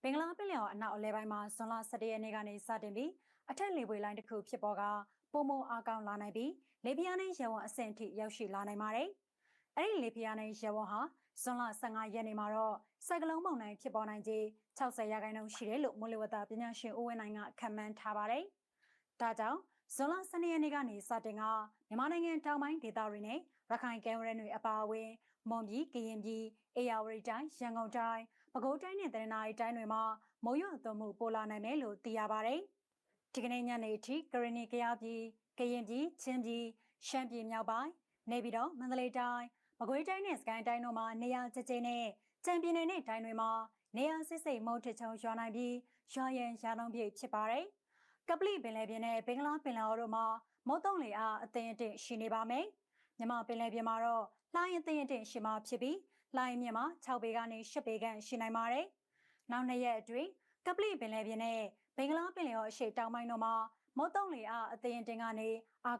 ဘင်္ဂလားပင်လယ်အော်အနောက်အလဲပိုင်းမှာဇွန်လ17ရက်နေ့ကနေစတင်ပြီးအထက်လေပွေလိုင်းတစ်ခုဖြစ်ပေါ်ကပုံမအားကောင်းလာနိုင်ပြီးလေပြင်းနဲ့ရေဝံအဆင့်အထိရောက်ရှိလာနိုင်ပါတယ်။အဲ့ဒီလေပြင်းနဲ့ရေဝံဟာဇွန်လ15ရက်နေ့မှာတော့စိုက်ကလုန်းမုန်တိုင်းဖြစ်ပေါ်နိုင်ခြေ60%ရှိတယ်လို့မိုးလေဝသပညာရှင်ဦးဝင်းနိုင်ကခန့်မှန်းထားပါတယ်။ဒါကြောင့်ဇွန်လ12ရက်နေ့ကနေစတင်ကမြန်မာနိုင်ငံတောင်ပိုင်းဒေသတွေနဲ့ရခိုင်ကမ်းရိုးတန်းတွေအပါအဝင်မွန်ပြည်ကရင်ပြည်အေရဝတီတိုင်းရန်ကုန်တိုင်းပဲခူးတိုင်းနဲ့တနင်္သာရီတိုင်းတွေမှာမိုးရွာသွန်းမှုပိုလာနိုင်မယ်လို့သိရပါတယ်။ဒီကနေ့ညနေအထိကရင်နီကယားပြည်ကရင်ပြည်ချင်းပြည်ရှမ်းပြည်မြောက်ပိုင်းနေပြည်တော်မန္တလေးတိုင်းပဲခူးတိုင်းနဲ့စကိုင်းတိုင်းတို့မှာနေရာကျကျနဲ့ကြံပြည်နယ်နဲ့တိုင်းတွေမှာနေရာစစ်စိတ်မုတ်ထချုံရွာနိုင်ပြီးရွာရန်ရာနှုန်းပြည့်ဖြစ်ပါတယ်။ကပလီပင်လယ်ပြင်နဲ့ဘင်္ဂလားပင်လယ်အော်တို့မှာမုတ်တုံလေအားအသင်အတင့်ရှိနေပါမယ်။မြမပင်လယ်ပြင်မှာတော့လှိုင်းအသင်အတင့်ရှိမှဖြစ်ပြီးလှိုင်းမြင့်မှာ6ပေကနေ10ပေခန့်ရှိနိုင်ပါတယ်။နောက်2ရက်အတွင်းကပလီပင်လယ်ပြင်နဲ့ဘင်္ဂလားပင်လယ်အော်အရှေ့တောင်ပိုင်းတို့မှာမုတ်တုံလေအားအသင်အတင့်ကနေအာ